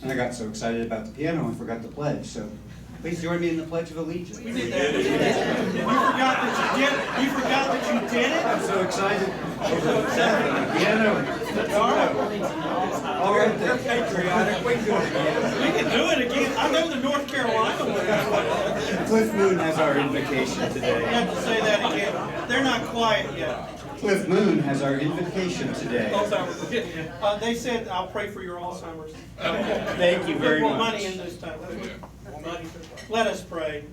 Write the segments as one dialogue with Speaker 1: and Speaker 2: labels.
Speaker 1: And I got so excited about the piano I forgot the pledge, so please join me in the Pledge of Allegiance.
Speaker 2: We did that. You forgot that you did it? You forgot that you did it?
Speaker 1: I'm so excited. Piano. All right, they're patriotic. We can do it again.
Speaker 2: We can do it again. I know the North Carolina one.
Speaker 1: Cliff Moon has our invocation
Speaker 2: You
Speaker 1: today.
Speaker 2: have to say that again. They're not quiet yet.
Speaker 1: Cliff Moon has our invocation today.
Speaker 2: Alzheimer's. They said, I'll pray for your Alzheimer's.
Speaker 1: Thank you very
Speaker 2: Put more
Speaker 1: much.
Speaker 2: money in this time. Let us pray.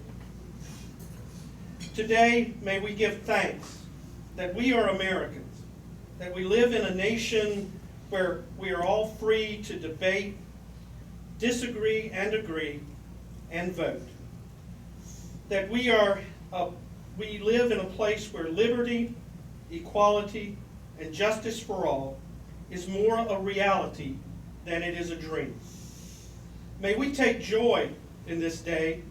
Speaker 2: Today, may we give thanks that we are Americans, that we live in a nation where we are all free to debate, disagree and agree, and vote. That we live in a place where liberty, equality, and justice for all is more a reality than it is a dream. May we take joy in this day,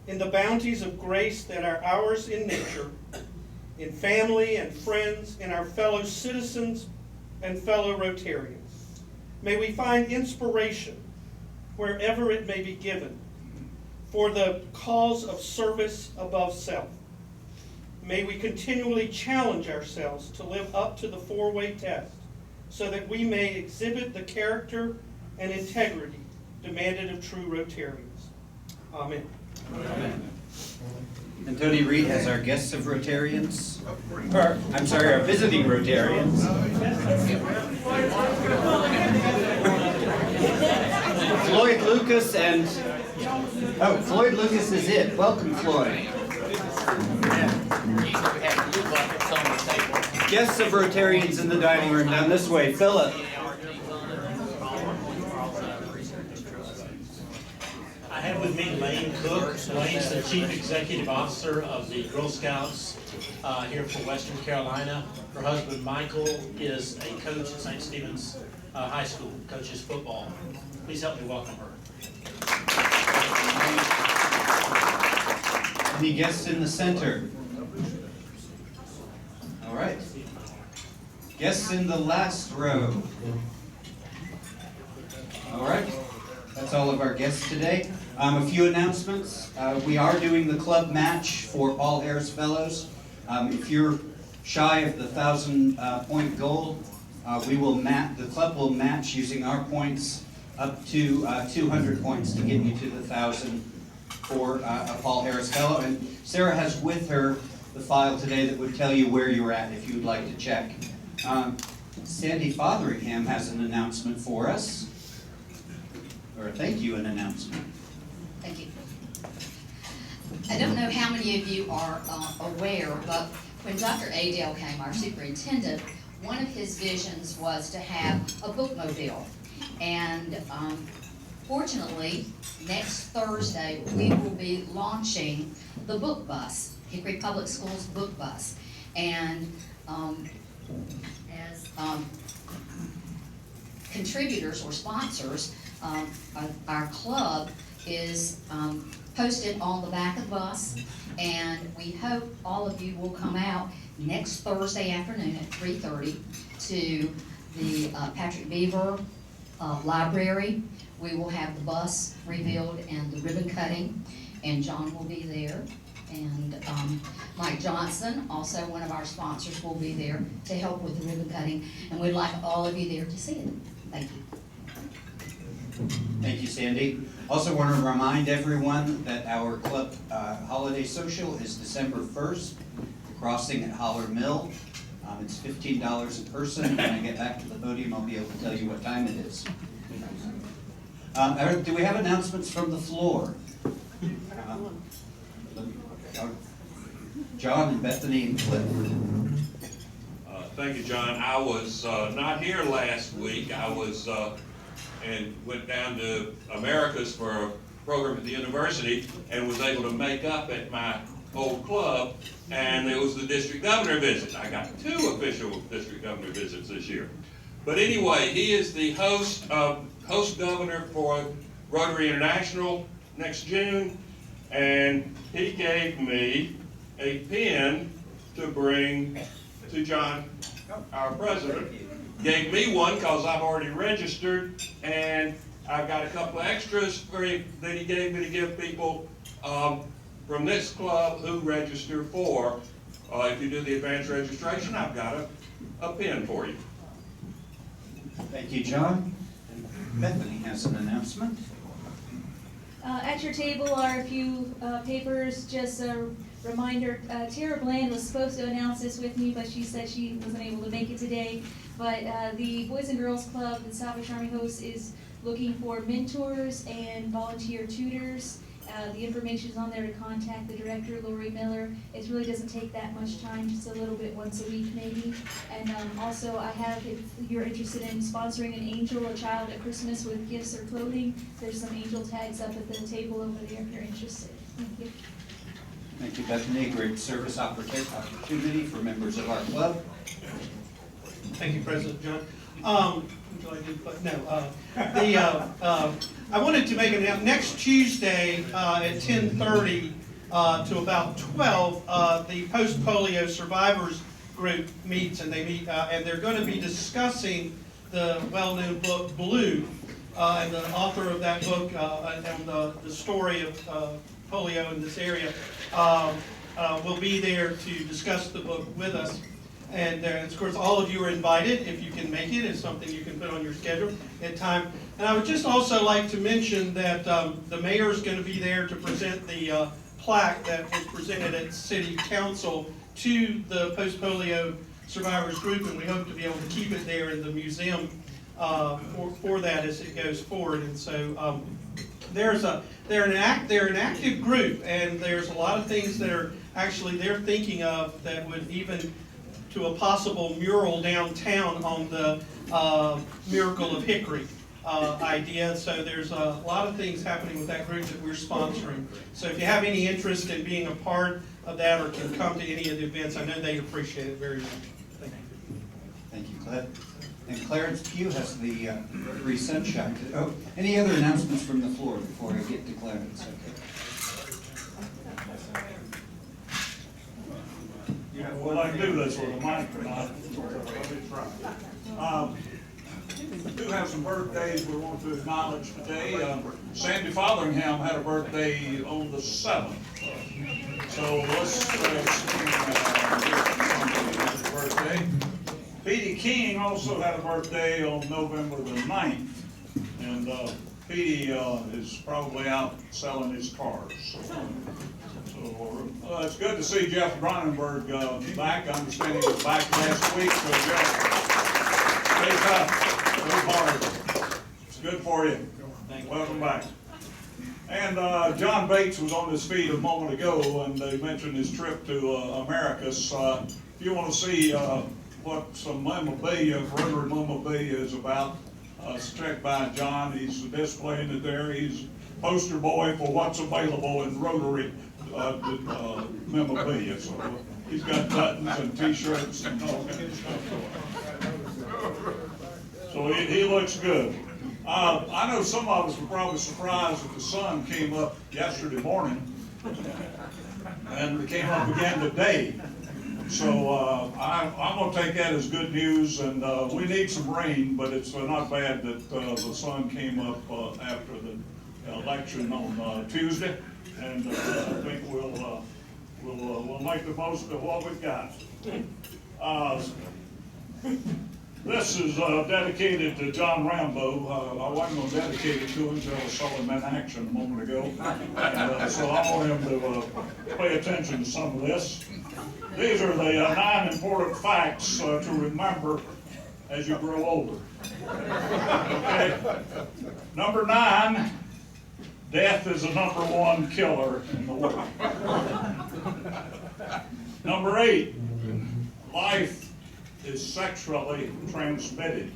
Speaker 2: in the bounties of grace that are ours in nature, in family and friends, in our fellow citizens and fellow Rotarians. May we find inspiration wherever it may be given for the cause of service above self. May we continually challenge ourselves to live up to the four-way test so that we may exhibit the character and integrity demanded of true Rotarians. Amen.
Speaker 1: Amen. And Tony Reed has our guests of Rotarians. Or, I'm sorry, our visiting Rotarians. Floyd Lucas and... Oh, Floyd Lucas is it. Welcome, Floyd. Guests of Rotarians in the dining room down this way. Philip.
Speaker 3: I have with me Lane Cook. Lane's the Chief Executive Officer of the Girl Scouts here for Western Carolina. Her husband Michael is a coach at St. Stephen's High School, coaches football. Please help me welcome her.
Speaker 1: Any guests in the center? All right. Guests in the last row. All right. That's all of our guests today. A few announcements. We are doing the club match for Paul Harris Fellows. If you're shy of the 1,000-point goal, the club will match using our points up to 200 points to get you to the 1,000 for a Paul Harris Fellow. And Sarah has with her the file today that would tell you where you're at if you would like to check. Sandy Fotheringham has an announcement for us. Or a thank you, an announcement.
Speaker 4: Thank you. I don't know how many of you are aware, but when Dr. Adale came, our superintendent, one of his visions was to have a bookmobile. And fortunately, next Thursday, we will be launching the book bus, Hickory Public Schools book bus. And as contributors or sponsors, our club is posted on the back of the bus, and we hope all of you will come out next Thursday afternoon at 3:30 to the Patrick Beaver Library. We will have the bus revealed and the ribbon cutting, and John will be there. And Mike Johnson, also one of our sponsors, will be there to help with the ribbon cutting, and we'd like all of you there to see it. Thank you.
Speaker 1: Thank you, Sandy. Also want to remind everyone that our club holiday social is December 1st, crossing at Holler Mill. It's $15 a person. When I get back to the podium, I'll be able to tell you what time it is. Do we have announcements from the floor? John and Bethany and Cliff.
Speaker 5: Thank you, John. I was not here last week. I was and went down to Americas for a program at the university and was able to make up at my old club, and it was the district governor visit. I got 2 official district governor visits this year. But anyway, he is the host governor for Rotary International next June, and he gave me a pin to bring to John, our president. Gave me one because I've already registered, and I've got a couple of extras that he gave me to give people from this club who register for. If you do the advanced registration, I've got a pin for you.
Speaker 1: Thank you, John. Bethany has an announcement.
Speaker 6: At your table are a few papers, just a reminder. Tara Bland was supposed to announce this with me, but she said she wasn't able to make it today. But the Boys and Girls Club that Salvation Army hosts is looking for mentors and volunteer tutors. The information is on there to contact the director, Lori Miller. It really doesn't take that much time, just a little bit once a week maybe. And also I have, if you're interested in sponsoring an angel, a child at Christmas with gifts or clothing, there's some angel tags up at the table over there if you're interested. Thank you.
Speaker 1: Thank you, Bethany. Great service opportunity for members of our club.
Speaker 2: Thank you, President John. I wanted to make an announcement. Next Tuesday at 10:30 to about 12, the post-polio survivors group meets, and they meet, and they're going to be discussing the well-known book Blue, and the author of that book and the story of polio in this area will be there to discuss the book with us. And of course, all of you are invited if you can make it. It's something you can put on your schedule at time. And I would just also like to mention that the mayor is going to be there to present the plaque that was presented at City Council to the post-polio survivors group, and we hope to be able to keep it there in the museum for that as it goes forward. And so they're an active group, and there's a lot of things that are actually they're thinking of that would even to a possible mural downtown on the Miracle of Hickory idea. So there's a lot of things happening with that group that we're sponsoring. So if you have any interest in being a part of that or can come to any of the events, I know they'd appreciate it very much. Thank you.
Speaker 1: Thank you, Claire. And Clarence Pugh has the Rotary Sunshine. Oh, any other announcements from the floor before I get to Clarence? Okay.
Speaker 7: Well, I do this with a mic or not. We do have some birthdays we want to acknowledge today. Sandy Fotheringham had a birthday on the 7th. So let's sing his birthday. Petey King also had a birthday on November the 9th. And Petey is probably out selling his cars. So it's good to see Jeff Gronenberg back. I understand he was back last week. So Jeff, stay tough, stay hard. It's good for you. Welcome back. And John Bates was on his feet a moment ago, and they mentioned his trip to Americas. If you want to see what some memorabilia, Rotary memorabilia is about, check by John. He's displaying it there. He's poster boy for what's available in Rotary memorabilia. So he's got buttons and t-shirts and all kinds of stuff. So he looks good. I know some of us were probably surprised that the sun came up yesterday morning and it came up again today. So I'm going to take that as good news, and we need some rain, but it's not bad that the sun came up after the election on Tuesday, and I think we'll make the most of what we've got. This is dedicated to John Rambo. I wasn't going to dedicate it to him until I saw him in action a moment ago, and so I want him to pay attention to some of this. These are the 9 important facts to remember as you grow older. Okay. Number 9, death is the #1 killer in the world. Number 8, life is sexually transmitted.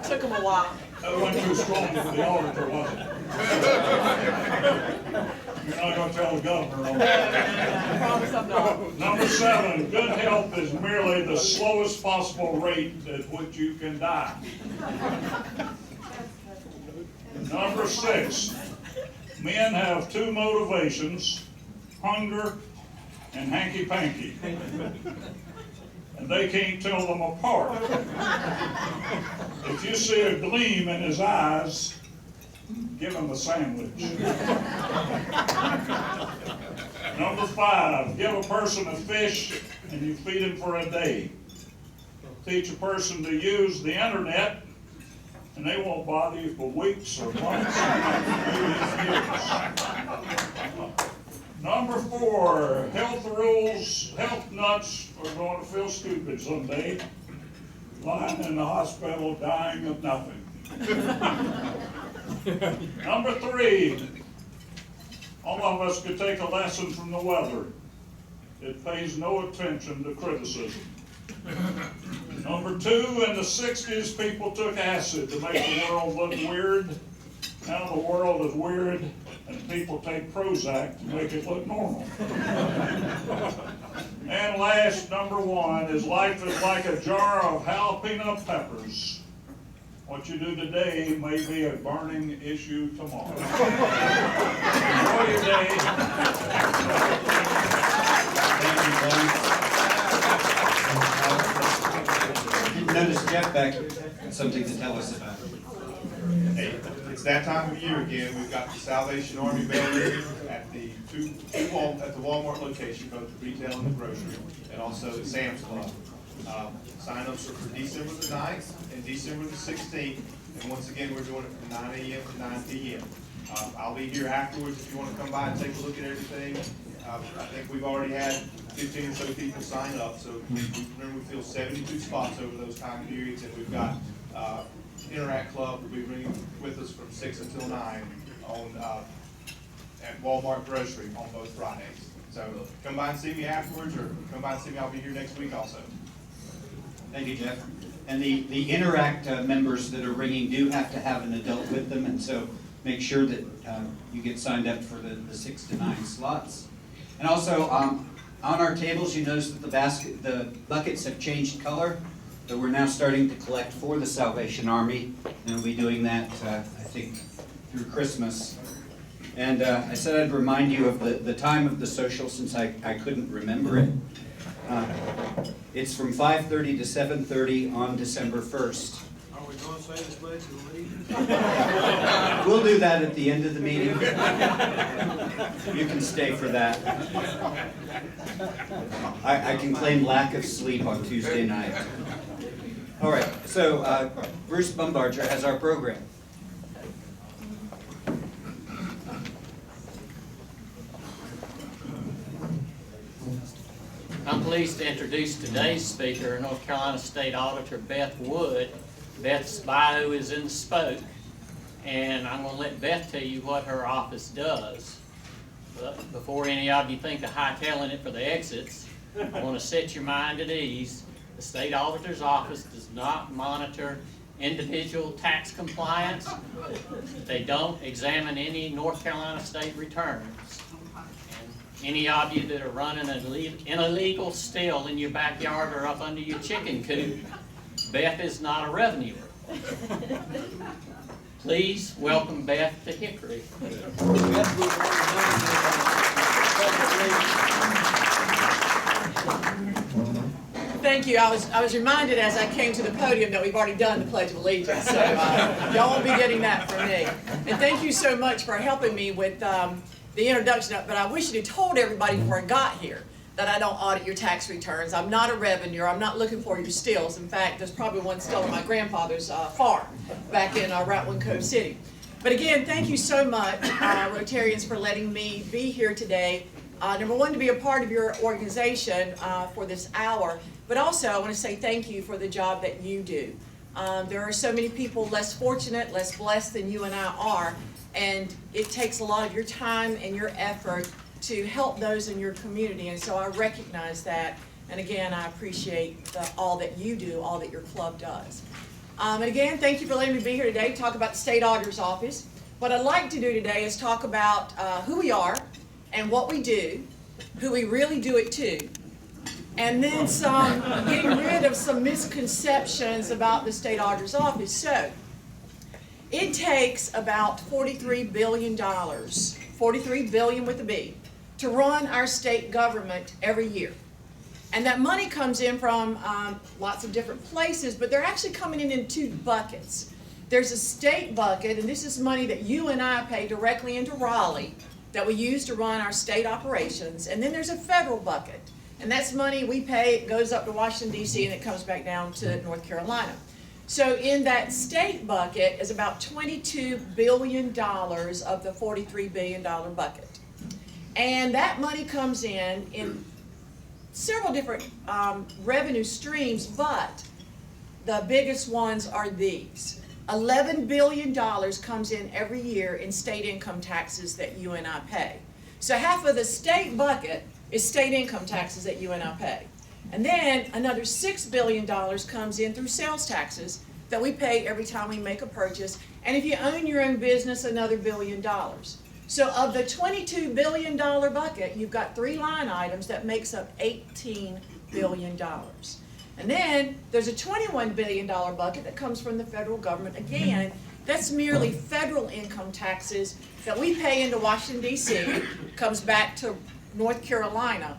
Speaker 8: Took him a while.
Speaker 7: That wasn't too strong for the auditor, was it? You're not going to tell the governor on that.
Speaker 8: I promise I'm not.
Speaker 7: Number 7, good health is merely the slowest possible rate at which you can die. Number 6, men have 2 motivations, hunger and hanky-panky. and they can't tell them apart. If you see a gleam in his eyes, give him a sandwich. Number 5, give a person a fish and you feed him for a day. Teach a person to use the internet and they won't bother you for weeks or months, maybe years. Number 4, health rules, health nuts are going to feel stupid someday, lying in the hospital dying of nothing. Number 3, all of us could take a lesson from the weather. It pays no attention to criticism. Number 2, in the 60s, people took acid to make the world look weird. Now the world is weird, and people take Prozac to make it look normal. And last, number 1, is life is like a jar of jalapeno peppers. What you do today may be a burning issue tomorrow. Enjoy your day.
Speaker 1: Thank you, Glenn. Didn't notice Jeff back, something to tell us about.
Speaker 9: Hey, it's that time of year again. We've got the Salvation Army bell at the at the Walmart location, both the retail and the grocery, and also at Sam's Club. Sign-ups are for December the 9th and December the 16th, and once again, we're doing it from 9 a.m. to 9 p.m. I'll be here afterwards if you want to come by and take a look at everything. I think we've already had 15 or so people sign up, so remember we fill 72 spots over those time periods, and we've got Interact Club will be bringing with us from 6 until 9 on at Walmart Grocery on both Fridays. So come by and see me afterwards, or come by and see me. I'll be here next week also.
Speaker 1: Thank you, Jeff. And the Interact members that are ringing do have to have an adult with them, and so make sure that you get signed up for the 6 to 9 slots. And also, on our tables, you notice that the buckets have changed color. So we're now starting to collect for the Salvation Army, and we'll be doing that, I think, through Christmas. And I said I'd remind you of the time of the social, since I couldn't remember it. It's from 5:30 to 7:30 on December 1st.
Speaker 10: Are we going to say this place and leave?
Speaker 1: We'll do that at the end of the meeting. You can stay for that. I can claim lack of sleep on Tuesday night. All right, so Bruce Bumbarger has our program.
Speaker 11: I'm pleased to introduce today's speaker, North Carolina State Auditor Beth Wood. Beth's bio is in the spoke, and I'm going to let Beth tell you what her office does. But before any of you think of hightailing it for the exits, I want to set your mind at ease. The State Auditor's Office does not monitor individual tax compliance. They don't examine any North Carolina state returns. Any of you that are running an illegal still in your backyard or up under your chicken coop, Beth is not a revenuer. Please welcome Beth to Hickory.
Speaker 8: Thank you. I was reminded as I came to the podium that we've already done the Pledge of Allegiance, so y'all won't be getting that from me. And thank you so much for helping me with the introduction, but I wish you'd have told everybody before I got here that I don't audit your tax returns. I'm not a revenuer. I'm not looking for your stills. In fact, there's probably one still on my grandfather's farm back in Route 1 Cove City. But again, thank you so much, Rotarians, for letting me be here today. Number one, to be a part of your organization for this hour, but also I want to say thank you for the job that you do. There are so many people less fortunate, less blessed than you and I are, and it takes a lot of your time and your effort to help those in your community, and so I recognize that, and again, I appreciate all that you do, all that your club does. And again, thank you for letting me be here today to talk about the State Auditor's Office. What I'd like to do today is talk about who we are and what we do, who we really do it to, and then getting rid of some misconceptions about the State Auditor's Office. So, it takes about $43 billion, $43 billion with a B, to run our state government every year. And that money comes in from lots of different places, but they're actually coming in two buckets. There's a state bucket, and this is money that you and I pay directly into Raleigh that we use to run our state operations. And then there's a federal bucket, and that's money we pay, it goes up to Washington, D.C., and it comes back down to North Carolina. So in that state bucket is about $22 billion of the $43 billion bucket. And that money comes in several different revenue streams, but the biggest ones are these. $11 billion comes in every year in state income taxes that you and I pay. So half of the state bucket is state income taxes that you and I pay. And then another $6 billion comes in through sales taxes that we pay every time we make a purchase. And if you own your own business, another $1 billion. So of the $22 billion bucket, you've got 3 line items that makes up $18 billion. And then there's a $21 billion bucket that comes from the federal government. Again, that's merely federal income taxes that we pay into Washington, D.C., comes back to North Carolina.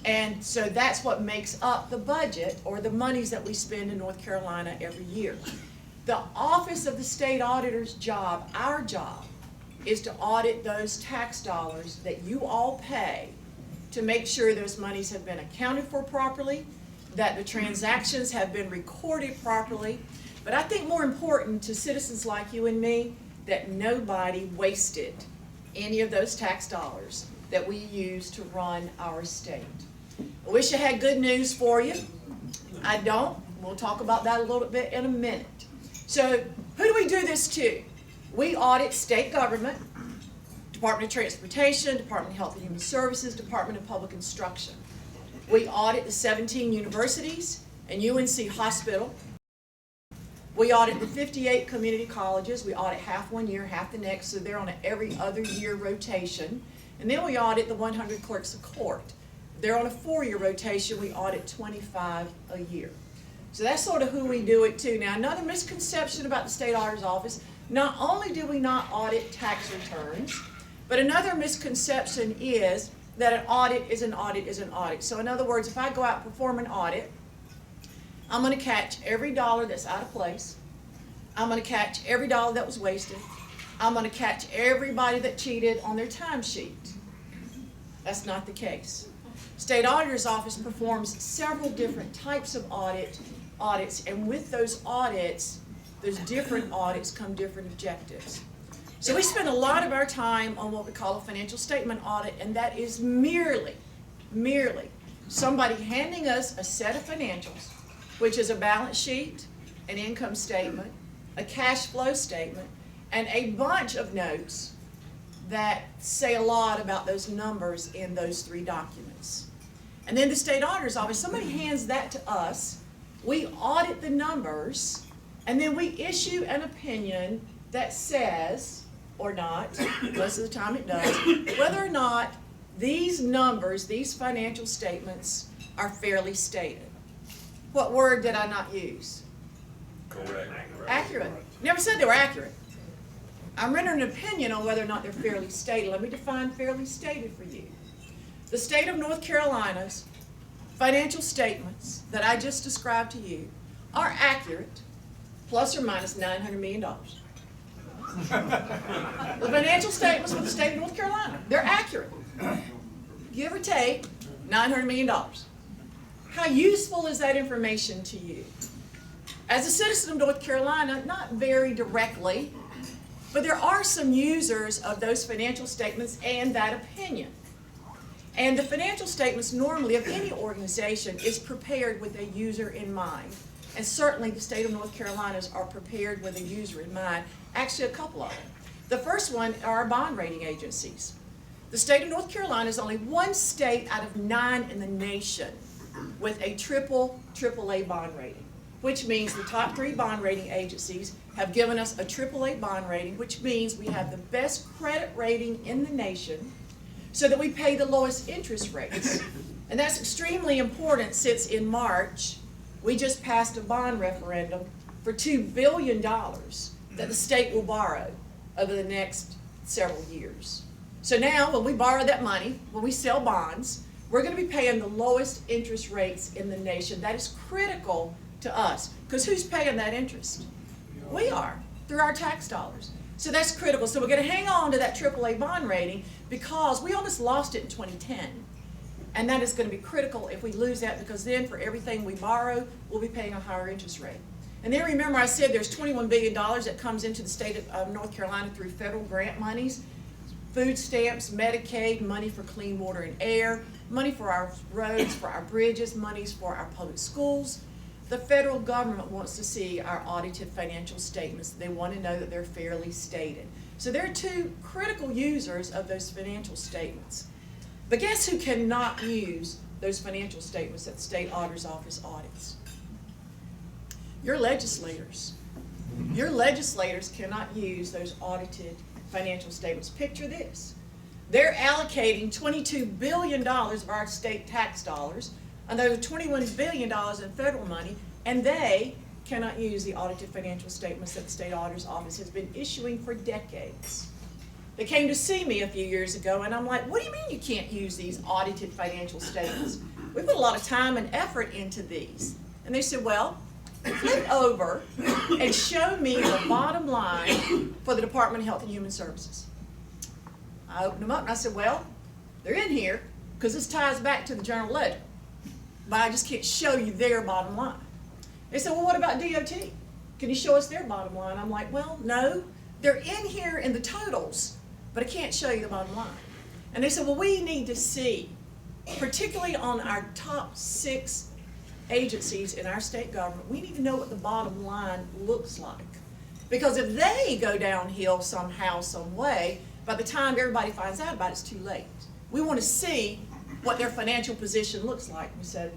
Speaker 8: And so that's what makes up the budget, or the monies that we spend in North Carolina every year. The Office of the State Auditor's job, our job, is to audit those tax dollars that you all pay to make sure those monies have been accounted for properly, that the transactions have been recorded properly, but I think more important to citizens like you and me, that nobody wasted any of those tax dollars that we use to run our state. I wish I had good news for you. I don't. We'll talk about that a little bit in a minute. So who do we do this to? We audit state government, Department of Transportation, Department of Health and Human Services, Department of Public Instruction. We audit the 17 universities and UNC Hospital. We audit the 58 community colleges. We audit half one year, half the next, so they're on an every other year rotation. And then we audit the 100 clerks of court. They're on a 4-year rotation. We audit 25 a year. So that's sort of who we do it to. Now, another misconception about the State Auditor's Office, not only do we not audit tax returns, but another misconception is that an audit is an audit is an audit. So in other words, if I go out and perform an audit, I'm going to catch every dollar that's out of place. I'm going to catch every dollar that was wasted. I'm going to catch everybody that cheated on their timesheet. That's not the case. State Auditor's Office performs several different types of audits, and with those audits, those different audits come different objectives. So we spend a lot of our time on what we call a financial statement audit, and that is merely somebody handing us a set of financials, which is a balance sheet, an income statement, a cash flow statement, and a bunch of notes that say a lot about those numbers in those 3 documents. And then the State Auditor's Office, somebody hands that to us, we audit the numbers, and then we issue an opinion that says, or not, most of the time it does, whether or not these numbers, these financial statements, are fairly stated. What word did I not use?
Speaker 5: Correct.
Speaker 8: Accurate. Never said they were accurate. I'm rendering an opinion on whether or not they're fairly stated. Let me define fairly stated for you. The state of North Carolina's financial statements that I just described to you are accurate, plus or minus $900 million. The financial statements for the state of North Carolina, they're accurate. Give or take $900 million. How useful is that information to you? As a citizen of North Carolina, not very directly, but there are some users of those financial statements and that opinion. And the financial statements normally of any organization is prepared with a user in mind. And certainly the state of North Carolina's are prepared with a user in mind. Actually, a couple of them. The first one are our bond rating agencies. The state of North Carolina is only one state out of 9 in the nation with a AAA bond rating, which means the top 3 bond rating agencies have given us a AAA bond rating, which means we have the best credit rating in the nation so that we pay the lowest interest rates. And that's extremely important since in March, we just passed a bond referendum for $2 billion that the state will borrow over the next several years. So now when we borrow that money, when we sell bonds, we're going to be paying the lowest interest rates in the nation. That is critical to us, because who's paying that interest? We are, through our tax dollars. So that's critical. So we're going to hang on to that AAA bond rating because we almost lost it in 2010. And that is going to be critical if we lose that, because then for everything we borrow, we'll be paying a higher interest rate. And then remember I said there's $21 billion that comes into the state of North Carolina through federal grant monies, food stamps, Medicaid, money for clean water and air, money for our roads, for our bridges, monies for our public schools. The federal government wants to see our audited financial statements. They want to know that they're fairly stated. So there are two critical users of those financial statements. But guess who cannot use those financial statements that the state auditor's office audits? Your legislators. Your legislators cannot use those audited financial statements. Picture this. They're allocating $22 billion of our state tax dollars, and there's $21 billion in federal money, and they cannot use the audited financial statements that the state auditor's office has been issuing for decades. They came to see me a few years ago, and I'm like, what do you mean you can't use these audited financial statements? We put a lot of time and effort into these. And they said, well, flip over and show me the bottom line for the Department of Health and Human Services. I opened them up and I said, well, they're in here because this ties back to the general ledger, but I just can't show you their bottom line. They said, well, what about DOT? Can you show us their bottom line? I'm like, well, no, they're in here in the totals, but I can't show you the bottom line. And they said, well, we need to see, particularly on our top 6 agencies in our state government, we need to know what the bottom line looks like. Because if they go downhill somehow, some way, by the time everybody finds out about it, it's too late. We want to see what their financial position looks like. We said,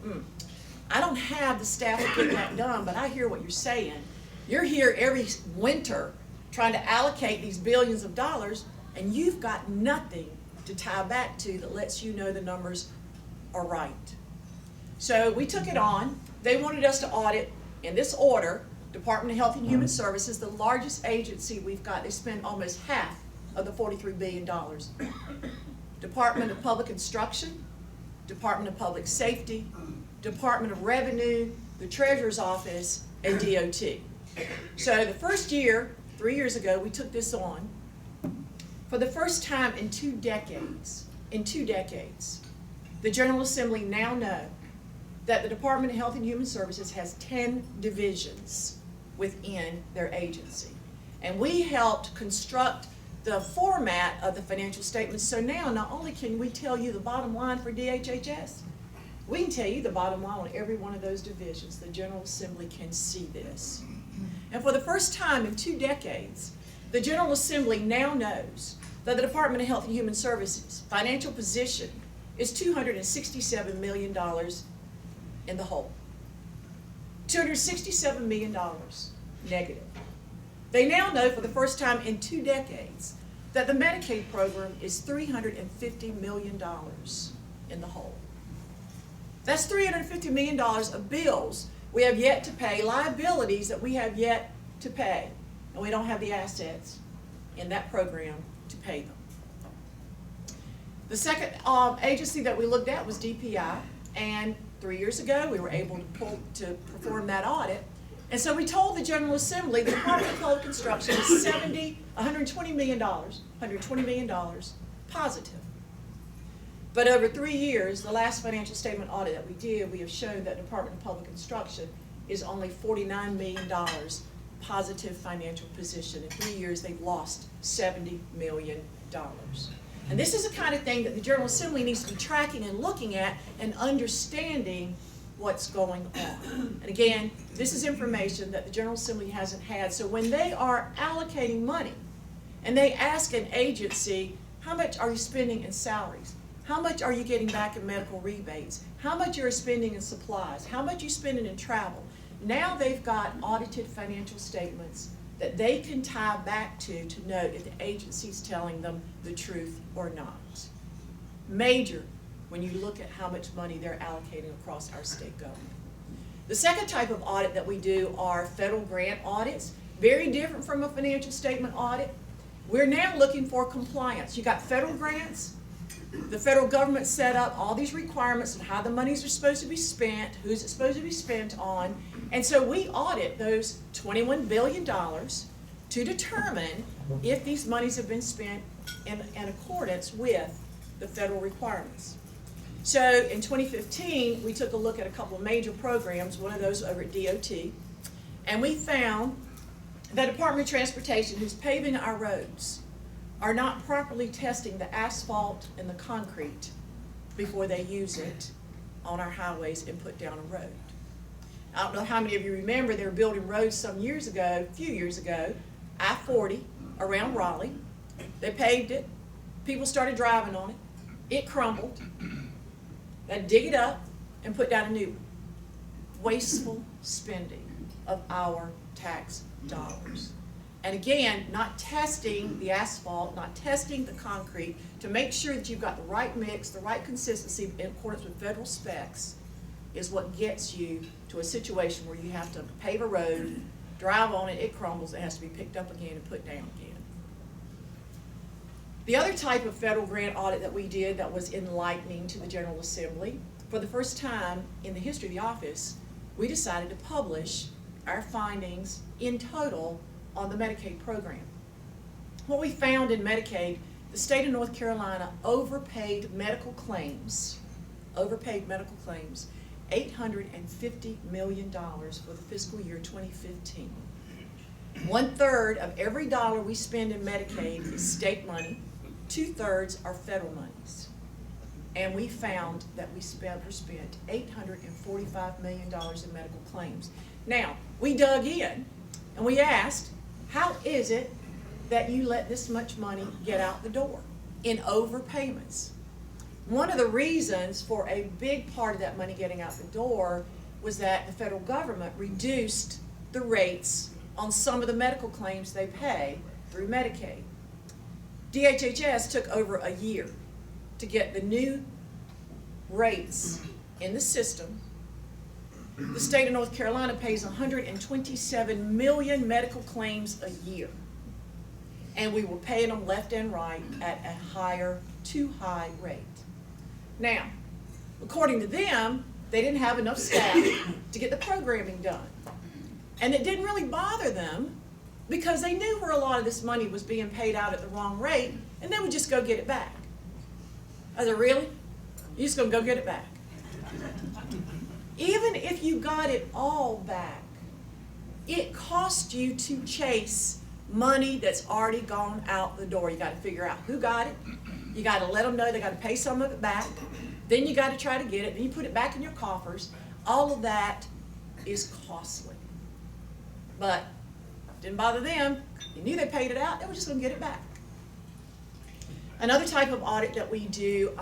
Speaker 8: I don't have the staff to get that done, but I hear what you're saying. You're here every winter trying to allocate these billions of dollars, and you've got nothing to tie back to that lets you know the numbers are right. So we took it on. They wanted us to audit, in this order, Department of Health and Human Services, the largest agency we've got. They spend almost half of the $43 billion. Department of Public Instruction, Department of Public Safety, Department of Revenue, the Treasurer's Office, and DOT. So the first year, 3 years ago, we took this on. For the first time in 2 decades, the General Assembly now know that the Department of Health and Human Services has 10 divisions within their agency. And we helped construct the format of the financial statements, so now not only can we tell you the bottom line for DHHS, we can tell you the bottom line on every one of those divisions. The General Assembly can see this. And for the first time in 2 decades, the General Assembly now knows that the Department of Health and Human Services financial position is $267 million in the hole. $267 million negative. They now know for the first time in 2 decades that the Medicaid program is $350 million in the hole. That's $350 million of bills we have yet to pay, liabilities that we have yet to pay, and we don't have the assets in that program to pay them. The second agency that we looked at was DPI, and 3 years ago we were able to perform that audit. And so we told the General Assembly the Department of Public Instruction is $120 million positive. But over 3 years, the last financial statement audit that we did, we have shown that Department of Public Instruction is only $49 million positive financial position. In 3 years, they've lost $70 million. And this is the kind of thing that the General Assembly needs to be tracking and looking at and understanding what's going on. And again, this is information that the General Assembly hasn't had. So when they are allocating money and they ask an agency, how much are you spending in salaries? How much are you getting back in medical rebates? How much you're spending in supplies? How much you spending in travel? Now they've got audited financial statements that they can tie back to know if the agency's telling them the truth or not. Major when you look at how much money they're allocating across our state government. The second type of audit that we do are federal grant audits, very different from a financial statement audit. We're now looking for compliance. You got federal grants, The federal government set up all these requirements of how the monies are supposed to be spent, who's it supposed to be spent on, and so we audit those $21 billion to determine if these monies have been spent in accordance with the federal requirements. So in 2015, we took a look at a couple of major programs, one of those over at DOT, and we found that Department of Transportation, who's paving our roads, are not properly testing the asphalt and the concrete before they use it on our highways and put down a road. I don't know how many of you remember they were building roads some years ago, a few years ago, I-40 around Raleigh. They paved it, people started driving on it, it crumbled, they dig it up and put down a new one. Wasteful spending of our tax dollars. And again, not testing the asphalt, not testing the concrete to make sure that you've got the right mix, the right consistency in accordance with federal specs is what gets you to a situation where you have to pave a road, drive on it, it crumbles, it has to be picked up again and put down again. The other type of federal grant audit that we did that was enlightening to the General Assembly, for the first time in the history of the office, we decided to publish our findings in total on the Medicaid program. What we found in Medicaid, the state of North Carolina overpaid medical claims, $850 million for the fiscal year 2015. 1/3 of every dollar we spend in Medicaid is state money, 2/3 are federal monies. And we found that we spent $845 million in medical claims. Now, we dug in and we asked, how is it that you let this much money get out the door in overpayments? One of the reasons for a big part of that money getting out the door was that the federal government reduced the rates on some of the medical claims they pay through Medicaid. DHHS took over a year to get the new rates in the system. The state of North Carolina pays 127 million medical claims a year. And we were paying them left and right at a higher, too high rate. Now, according to them, they didn't have enough staff to get the programming done. And it didn't really bother them because they knew where a lot of this money was being paid out at the wrong rate, and they would just go get it back. I said, really? You're just gonna go get it back? Even if you got it all back, it cost you to chase money that's already gone out the door. You got to figure out who got it. You got to let them know they got to pay some of it back. Then you got to try to get it. Then you put it back in your coffers. All of that is costly. But didn't bother them. You knew they paid it out. They were just going to get it back. Another type of audit that we do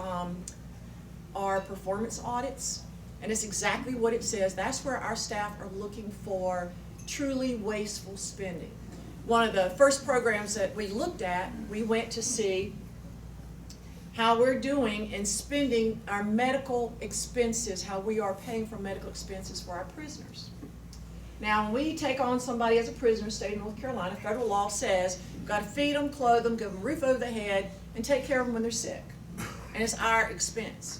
Speaker 8: are performance audits. And it's exactly what it says. That's where our staff are looking for truly wasteful spending. One of the first programs that we looked at, we went to see how we're doing in spending our medical expenses, how we are paying for medical expenses for our prisoners. Now, when we take on somebody as a prisoner, state of North Carolina, federal law says you've got to feed them, clothe them, give them a roof over the head, and take care of them when they're sick. And it's our expense.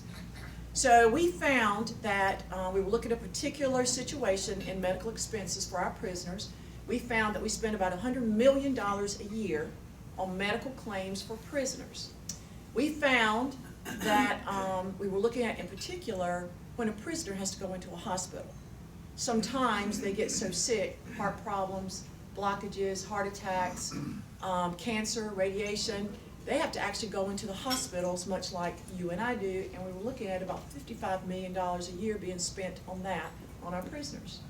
Speaker 8: So we found that we were looking at a particular situation in medical expenses for our prisoners. We found that we spend about $100 million a year on medical claims for prisoners. We found that we were looking at, in particular, when a prisoner has to go into a hospital. Sometimes they get so sick, heart problems, blockages, heart attacks, cancer, radiation, they have to actually go into the hospitals, much like you and I do, and we were looking at about $55 million a year being spent on that, on our prisoners.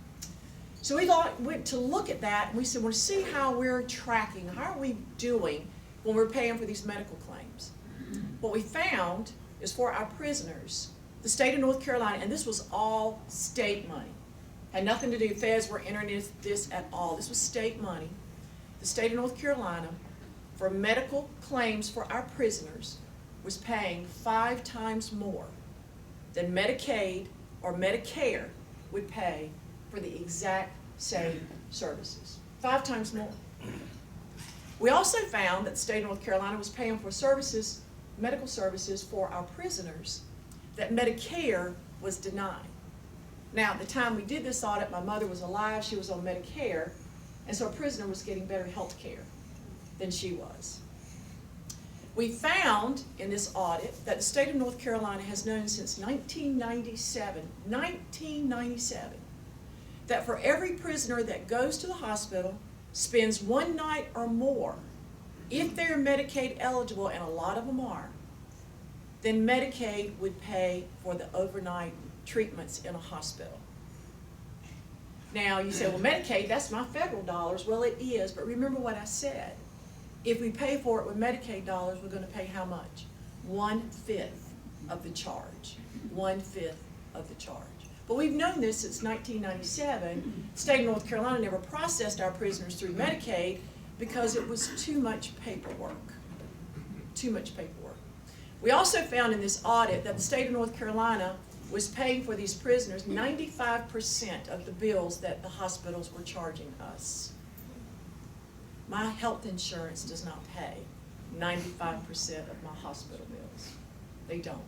Speaker 8: So we went to look at that, and we said, well, see how we're tracking, how are we doing when we're paying for these medical claims? What we found is for our prisoners, the state of North Carolina, and this was all state money, had nothing to do, feds were entering this at all, this was state money. The state of North Carolina, for medical claims for our prisoners, was paying 5 times more than Medicaid or Medicare would pay for the exact same services. 5 times more. We also found that the state of North Carolina was paying for services medical services for our prisoners that Medicare was denied. Now, at the time we did this audit, my mother was alive, she was on Medicare, and so a prisoner was getting better health care than she was. We found in this audit that the state of North Carolina has known since 1997, that for every prisoner that goes to the hospital, spends one night or more, if they're Medicaid eligible, and a lot of them are, then Medicaid would pay for the overnight treatments in a hospital. Now, you say, well, Medicaid, that's my federal dollars. Well, it is, but remember what I said. If we pay for it with Medicaid dollars, we're going to pay how much? 1/5 of the charge. 1/5 of the charge. But we've known this since 1997. The state of North Carolina never processed our prisoners through Medicaid because it was too much paperwork. Too much paperwork. We also found in this audit that the state of North Carolina was paying for these prisoners 95% of the bills that the hospitals were charging us. My health insurance does not pay 95% of my hospital bills. They don't.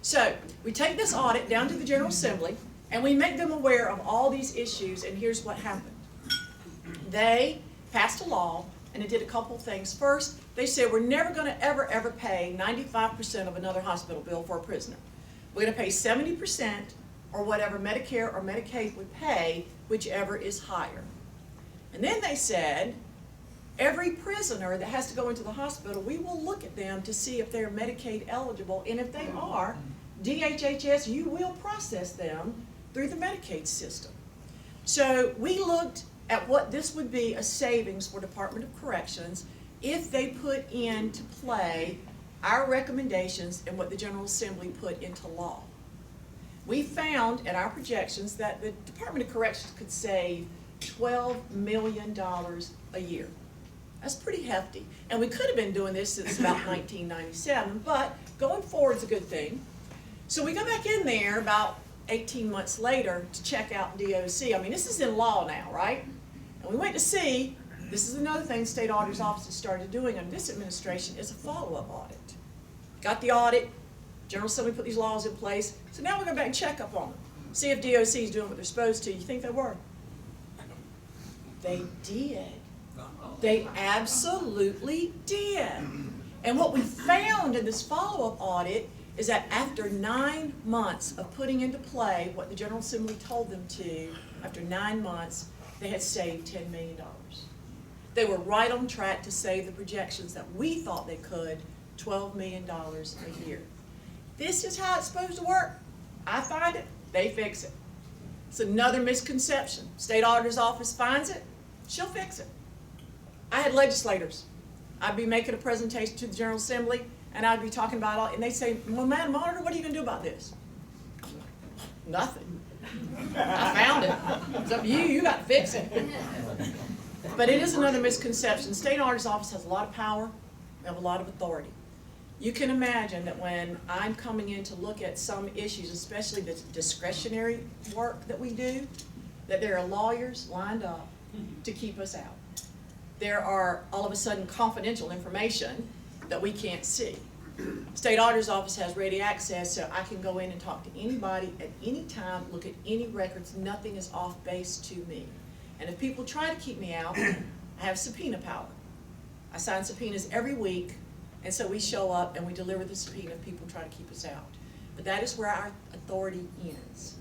Speaker 8: So we take this audit down to the General Assembly and we make them aware of all these issues, and here's what happened. They passed a law and it did a couple of things. First, they said we're never going to ever pay 95% of another hospital bill for a prisoner. We're going to pay 70% or whatever Medicare or Medicaid would pay, whichever is higher. And then they said, every prisoner that has to go into the hospital, we will look at them to see if they're Medicaid eligible, and if they are, DHHS, you will process them through the Medicaid system. So we looked at what this would be a savings for Department of Corrections if they put into play our recommendations and what the General Assembly put into law. We found in our projections that the Department of Corrections could save $12 million a year. That's pretty hefty. And we could have been doing this since about 1997, but going forward is a good thing. So we go back in there about 18 months later to check out DOC. I mean, this is in law now, right? And we went to see, this is another thing the State Auditor's Office has started doing under this administration, is a follow-up audit. Got the audit, General Assembly put these laws in place, so now we're going back and check up on them. See if DOC is doing what they're supposed to. You think they were? They did. They absolutely did. And what we found in this follow-up audit is that after 9 months of putting into play what the General Assembly told them to, after 9 months, they had saved $10 million. They were right on track to save the projections that we thought they could, $12 million a year. This is how it's supposed to work. I find it, they fix it. It's another misconception. State Auditor's Office finds it, she'll fix it. I had legislators. I'd be making a presentation to the General Assembly, and I'd be talking about all, and they'd say, well, Madam Auditor, what are you going to do about this? Nothing. I found it. It's up to you. You got to fix it. But it is another misconception. State Auditor's Office has a lot of power. We have a lot of authority. You can imagine that when I'm coming in to look at some issues, especially the discretionary work that we do, that there are lawyers lined up to keep us out. There are all of a sudden confidential information that we can't see. State Auditor's Office has ready access, so I can go in and talk to anybody at any time, look at any records. Nothing is off base to me. And if people try to keep me out, I have subpoena power. I sign subpoenas every week, and so we show up and we deliver the subpoena if people try to keep us out. But that is where our authority ends.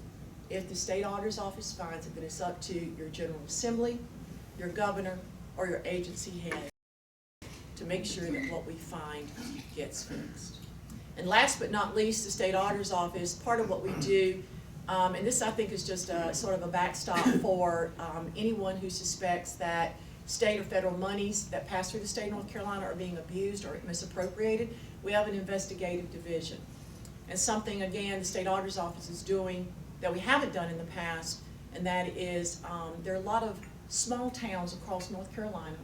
Speaker 8: If the State Auditor's Office finds it, then it's up to your General Assembly, your governor, or your agency head to make sure that what we find gets fixed. And last but not least, the State Auditor's Office, part of what we do, and this I think is just a sort of a backstop for anyone who suspects that state or federal monies that pass through the state of North Carolina are being abused or misappropriated. We have an investigative division. And something, again, the State Auditor's Office is doing that we haven't done in the past, and that is there are a lot of small towns across North Carolina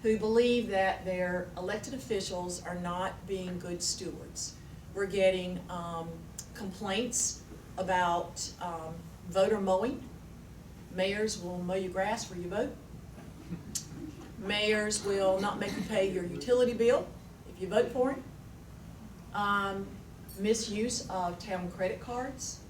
Speaker 8: who believe that their elected officials are not being good stewards. We're getting complaints about voter mowing. Mayors will mow your grass where you vote. Mayors will not make you pay your utility bill if you vote for it. Misuse of town credit cards,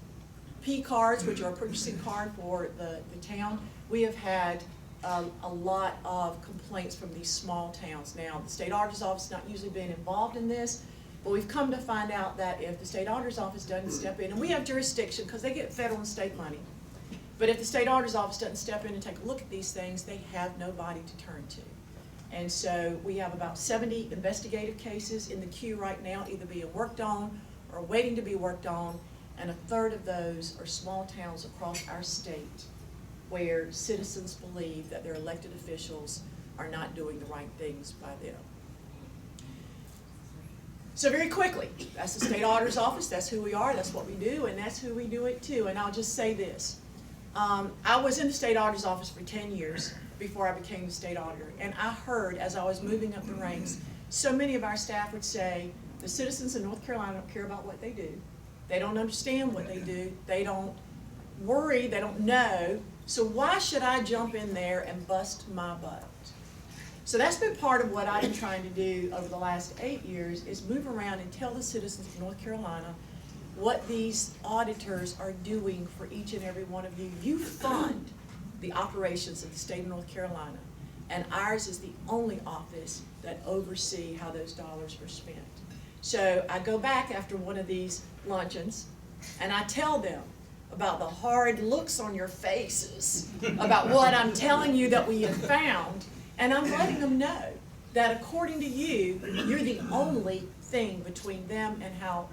Speaker 8: P cards, which are a purchasing card for the town. We have had a lot of complaints from these small towns. Now, the state auditor's office has not usually been involved in this, but we've come to find out that if the state auditor's office doesn't step in, and we have jurisdiction because they get federal and state money, but if the state auditor's office doesn't step in and take a look at these things, they have nobody to turn to. And so we have about 70 investigative cases in the queue right now, either being worked on or waiting to be worked on, and a third of those are small towns across our state where citizens believe that their elected officials are not doing the right things by them. So very quickly, that's the state auditor's office, that's who we are, that's what we do, and that's who we do it to. And I'll just say this. I was in the state auditor's office for 10 years before I became the state auditor, and I heard as I was moving up the ranks, so many of our staff would say, the citizens in North Carolina don't care about what they do. They don't understand what they do. They don't worry, they don't know. So why should I jump in there and bust my butt? So that's been part of what I've been trying to do over the last 8 years, is move around and tell the citizens of North Carolina what these auditors are doing for each and every one of you. You fund the operations of the state of North Carolina, and ours is the only office that oversee how those dollars are spent. So I go back after one of these luncheons, and I tell them about the hard looks on your faces, about what I'm telling you that we have found, and I'm letting them know that according to you, you're the only thing between them and how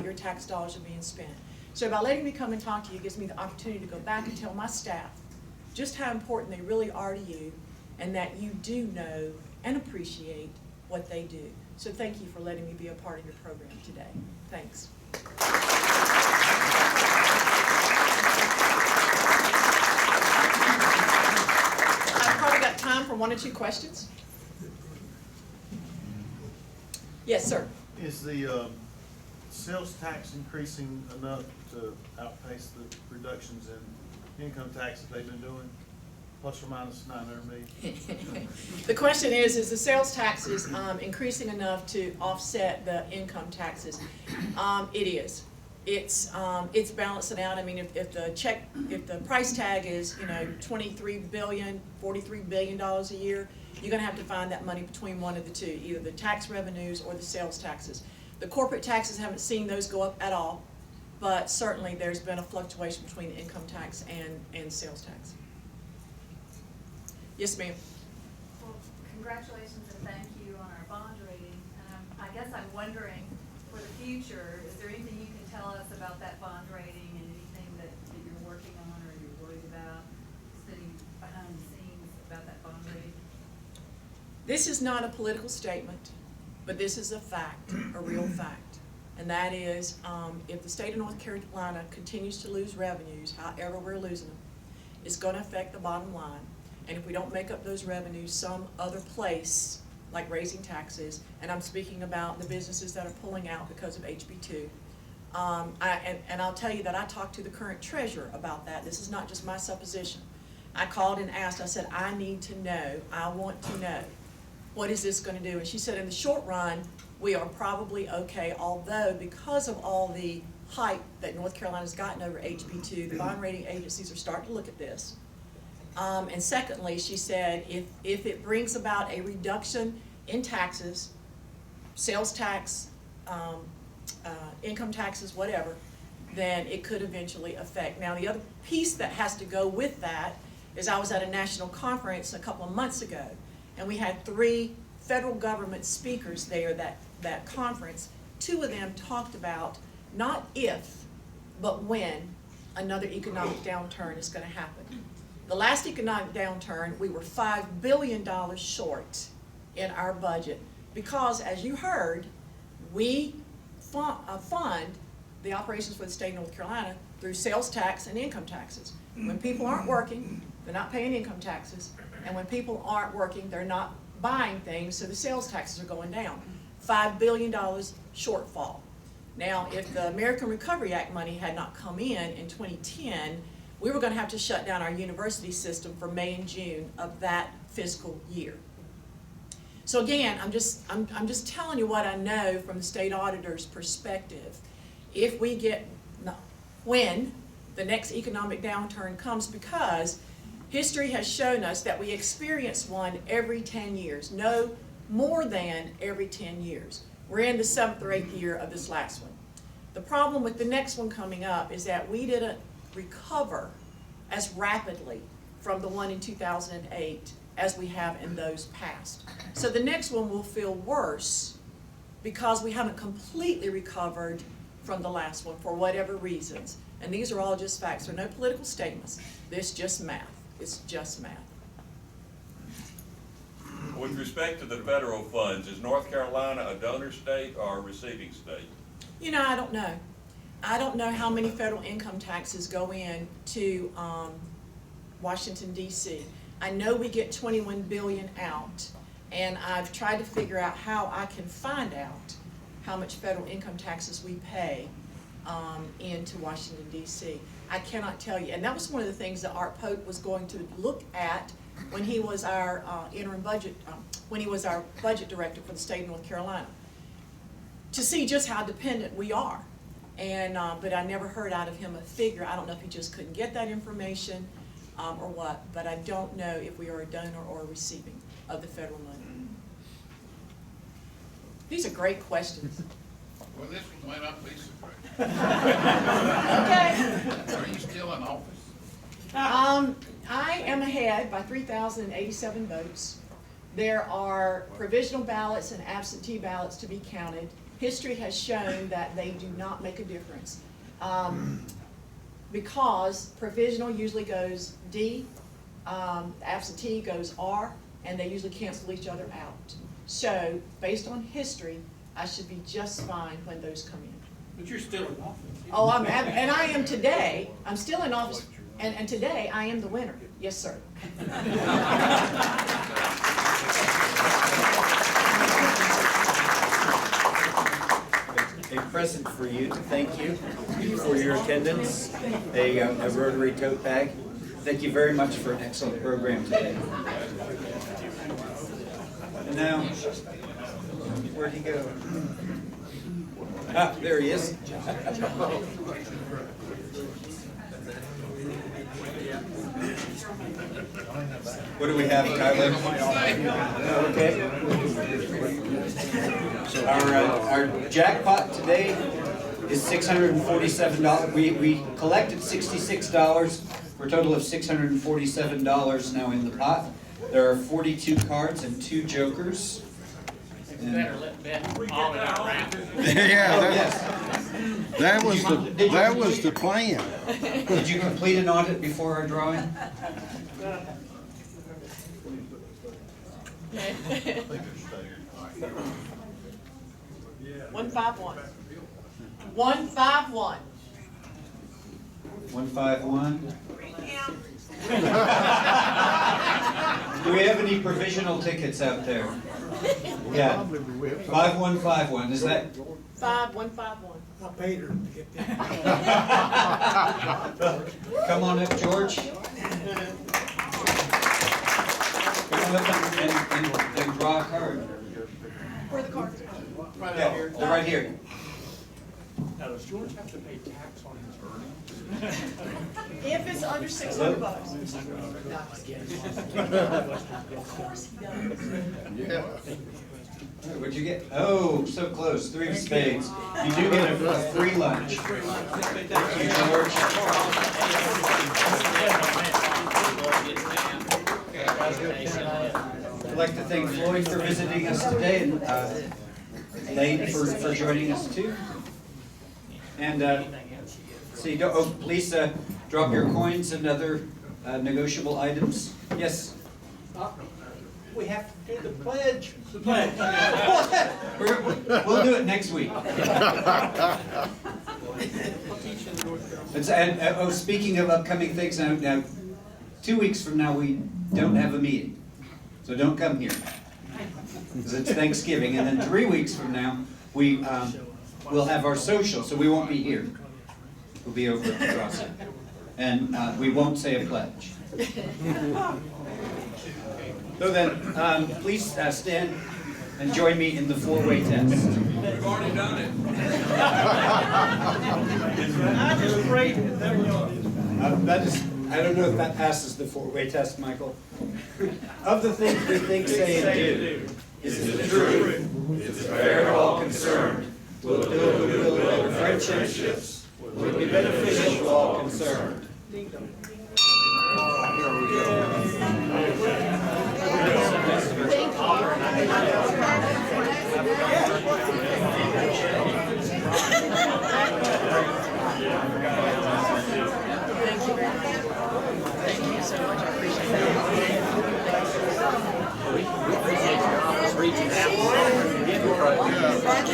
Speaker 8: your tax dollars are being spent. So by letting me come and talk to you, it gives me the opportunity to go back and tell my staff just how important they really are to you, and that you do know and appreciate what they do. So thank you for letting me be a part of your program today. Thanks. I've probably got time for 1 or 2 questions. Yes, sir.
Speaker 12: Is the sales tax increasing enough to outpace the reductions in income tax that they've been doing? Plus or minus 900 million?
Speaker 8: The question is the sales taxes increasing enough to offset the income taxes? It is. It's balancing out. I mean, if the price tag is, $23 billion, $43 billion a year, you're going to have to find that money between one of the two, either the tax revenues or the sales taxes. The corporate taxes, haven't seen those go up at all, but certainly there's been a fluctuation between income tax and sales tax. Yes, ma'am.
Speaker 13: Well, congratulations and thank you on our bond rating. I guess I'm wondering, for the future, is there anything you can tell us about that bond rating and anything that you're working on or you're worried about sitting behind the scenes about that bond rating?
Speaker 8: This is not a political statement, but this is a fact, a real fact. And that is, if the state of North Carolina continues to lose revenues, however we're losing them, it's going to affect the bottom line. And if we don't make up those revenues some other place, like raising taxes, and I'm speaking about the businesses that are pulling out because of HB2, and I'll tell you that I talked to the current treasurer about that. This is not just my supposition. I called and asked, I said, I need to know, I want to know, what is this going to do? And she said, in the short run, we are probably okay, although because of all the hype that North Carolina's gotten over HB2, the bond rating agencies are starting to look at this. And secondly, she said, if it brings about a reduction in taxes, sales tax, income taxes, whatever, then it could eventually affect. Now, the other piece that has to go with that is I was at a national conference a couple of months ago, and we had 3 federal government speakers there that conference. 2 of them talked about not if, but when another economic downturn is going to happen. The last economic downturn, we were $5 billion short in our budget because, as you heard, we fund the operations for the state of North Carolina through sales tax and income taxes. When people aren't working, they're not paying income taxes, and when people aren't working, they're not buying things, so the sales taxes are going down. $5 billion shortfall. Now, if the American Recovery Act money had not come in 2010, we were going to have to shut down our university system for May and June of that fiscal year. So again, I'm just telling you what I know from the state auditor's perspective. If we get, when the next economic downturn comes, because history has shown us that we experience one every 10 years, no more than every 10 years. We're in the 7th or 8th year of this last one. The problem with the next one coming up is that we didn't recover as rapidly from the one in 2008 as we have in those past. So the next one will feel worse because we haven't completely recovered from the last one for whatever reasons. And these are all just facts. There are no political statements. This is just math. It's just math.
Speaker 5: With respect to the federal funds, is North Carolina a donor state or a receiving state?
Speaker 8: You know, I don't know. I don't know how many federal income taxes go in to Washington, D.C. I know we get 21 billion out, and I've tried to figure out how I can find out how much federal income taxes we pay into Washington, D.C. I cannot tell you, and that was one of the things that Art Pope was going to look at when he was our interim budget, when he was our budget director for the state of North Carolina, to see just how dependent we are. And but I never heard out of him a figure. I don't know if he just couldn't get that information or what, but I don't know if we are a donor or a receiving of the federal money. These are great questions.
Speaker 14: Well, this one might not be so great.
Speaker 8: Okay.
Speaker 14: Are you still in office?
Speaker 8: I am ahead by 3,087 votes. There are provisional ballots and absentee ballots to be counted. History has shown that they do not make a difference. Because provisional usually goes D, absentee goes R, and they usually cancel each other out. So, based on history, I should be just fine when those come in.
Speaker 2: But you're still in office.
Speaker 8: Oh, and I am today. I'm still in office, and today I am the winner. Yes, sir.
Speaker 15: A present for you to thank you for your attendance, a Rotary tote bag. Thank you very much for an excellent program today.
Speaker 1: And now, where'd he go? Ah, there he is. What do we have, Tyler?
Speaker 15: Okay. Our jackpot today is $647. We collected $66 for a total of $647 now in the pot. There are 42 cards and 2 jokers.
Speaker 11: You better let Beth haul it out around.
Speaker 14: Yeah,
Speaker 1: Oh, yes.
Speaker 14: that was the plan.
Speaker 1: Did you complete an audit before our drawing?
Speaker 8: 151. 151.
Speaker 1: 151. Do we have any provisional tickets out there? Yeah. 5151. Is that?
Speaker 8: 5151.
Speaker 10: I paid her to get that.
Speaker 1: Come on up, George. Come on up and draw a card.
Speaker 8: Where are the cards?
Speaker 1: Yeah, they're right here.
Speaker 3: Now, does George have to pay tax on his earnings?
Speaker 8: If it's under $600. No, I'm just kidding. Of course he does.
Speaker 14: Yeah.
Speaker 1: What'd you get? Oh, so close. 3 of spades. You do get a free lunch. Thank you, George. I'd like to thank Floyd for visiting us today, and Lane for joining us too. And please drop your coins and other negotiable items. Yes.
Speaker 10: We have to do the pledge.
Speaker 2: The pledge.
Speaker 1: We'll do it next week. Speaking of upcoming things, now 2 weeks from now we don't have a meeting, so don't come here because it's Thanksgiving, and then 3 weeks from now we'll have our social, so we won't be here. We'll be over at the crossing, and we won't say a pledge.
Speaker 15: So then, please stand and join me in the four-way test.
Speaker 5: You've already done it.
Speaker 2: I just prayed it, that was all.
Speaker 15: I don't know if that passes the four-way test, Michael. Of the things we think, say, and do, is it true? Is it fair to all concerned? Will it build goodwill and friendships? Will it be beneficial to all concerned?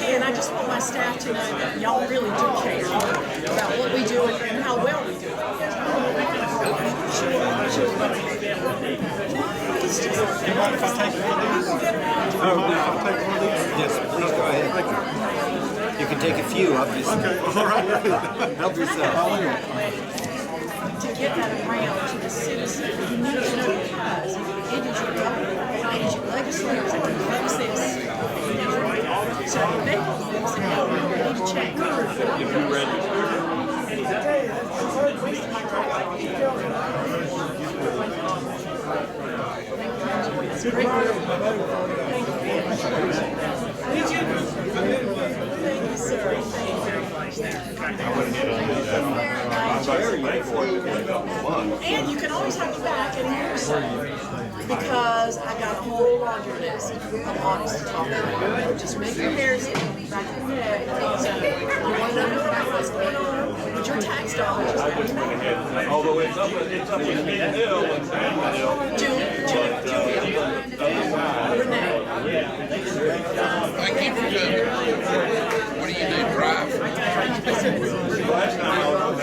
Speaker 8: And I just want my staff to know that y'all really do care about what we do and how well we do it.
Speaker 15: Yes, please go ahead. You can take a few, obviously. Okay, all right. Help yourself.
Speaker 8: To get that around to the citizen, you need to know your ties. It is your government, it is your legislators, and your process. So if they don't fix it, they need to check.
Speaker 5: If you're ready.
Speaker 8: It's a great group. Thank you, sir. And you can always have me back and here's because I got a whole laundry list of honest to talk about. Just make your hairs back in the head. So you want to know what's going on with your tax dollars.
Speaker 5: Although it's up with King Hill and San Hill.
Speaker 8: Renee.
Speaker 14: Thank you for coming. What do you do, drive?
Speaker 5: Last time I was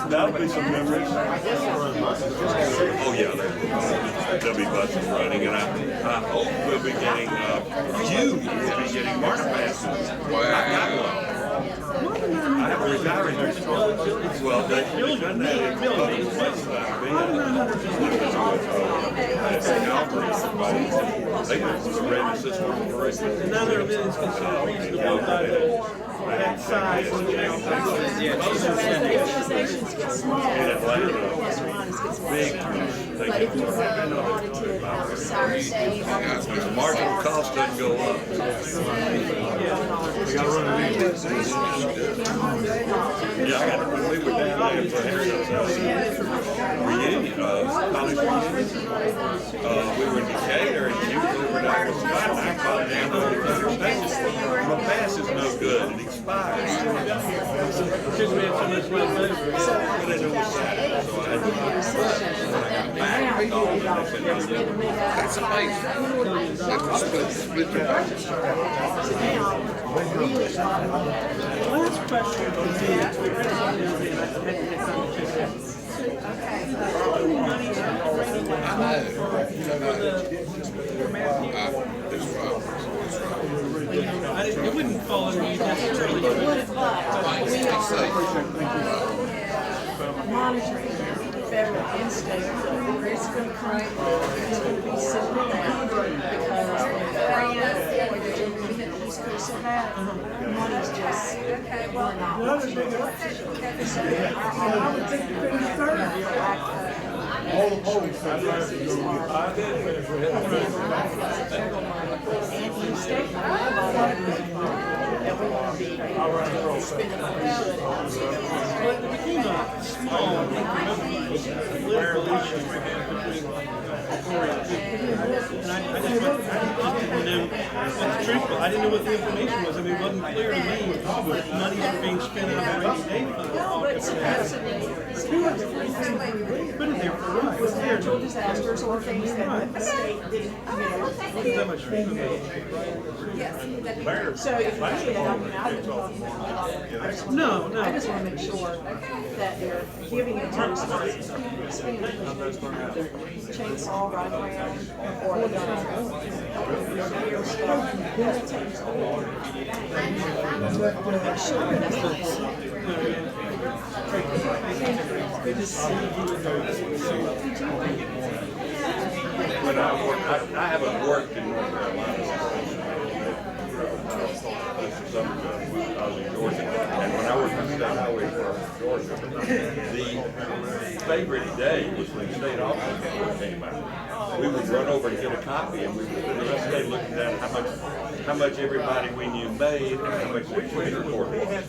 Speaker 5: that'll be some memories. Oh yeah, there'll be buses running, and I hope we'll be getting you will be getting MARTA passes. Wow. I have a retiring. Well, they've done that in public places that I've been. They just ran the system for
Speaker 2: None of it is considered reasonable by that size.
Speaker 8: Organizations get smaller, plus or minus gets less. But if you're audited outside state,
Speaker 5: The marginal cost doesn't go up. Yeah, I got it when we were down there for reunion, college reunion. We were in Decatur and we were down with Scott and I called down to the station. My pass is no good, it expires.
Speaker 2: Because we had so much money over.
Speaker 5: But it was Saturday, so I got back.
Speaker 14: That's amazing. That's split your budget.
Speaker 2: Last question would be, it wouldn't fall under you necessarily.
Speaker 8: it wouldn't, but we are monitoring federal and state. It's going to come, it's going to be simple now because the East Coast so bad, money's just, we're not. I would think you're going to be third. And you state that we want to be spending what we should.
Speaker 2: But it became a small political issue between Hickory and I just wanted to know what's truthful. I didn't know what the information was. I mean, it wasn't clear to me what money was being spent on the rainy day fund.
Speaker 8: No, but supposedly,
Speaker 2: Put it there for what?
Speaker 8: with natural disasters or things that the state didn't,
Speaker 2: That much.
Speaker 8: So if you do that, I mean, I would talk more about it.
Speaker 2: No.
Speaker 8: I just want to make sure that they're giving it to us, spending it, chainsaw right around, or they're gonna stuff. It takes a lot. I want to make sure that's not. Good to see
Speaker 5: When I haven't worked in North Carolina. I was in Georgia, and when I worked in the state highway department in Georgia, the favorite day was when the state office report came out. We would run over and get a copy, and we would spend the rest of the day looking at how much everybody we knew made and how much the computer reported.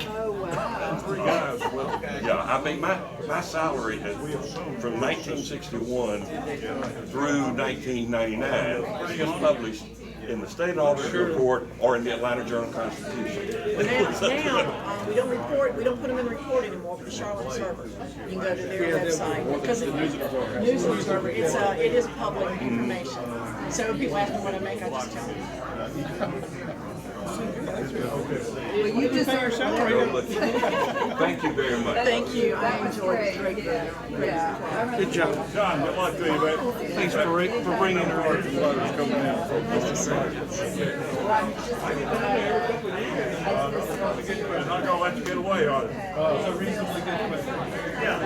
Speaker 8: Oh, wow.
Speaker 7: Three guys, well,
Speaker 5: Yeah, I mean, my salary has, from 1961 through 1999, was published in the state auditor report or in the Atlanta Journal-Constitution.
Speaker 8: Well, now, we don't report, we don't put them in the report anymore for the Charlotte Observer. You can go to their website, because News Observer, it is public information. So people ask me what I make, I just tell them.
Speaker 10: Well, you just are
Speaker 5: Thank you very much.
Speaker 8: Thank you, I enjoyed it, great, yeah.
Speaker 10: Good job.
Speaker 7: John, good luck to you, man.
Speaker 10: Thanks for bringing her in.
Speaker 7: They're not gonna let you get away, are they?
Speaker 10: It's a reasonably good question.
Speaker 7: Yeah.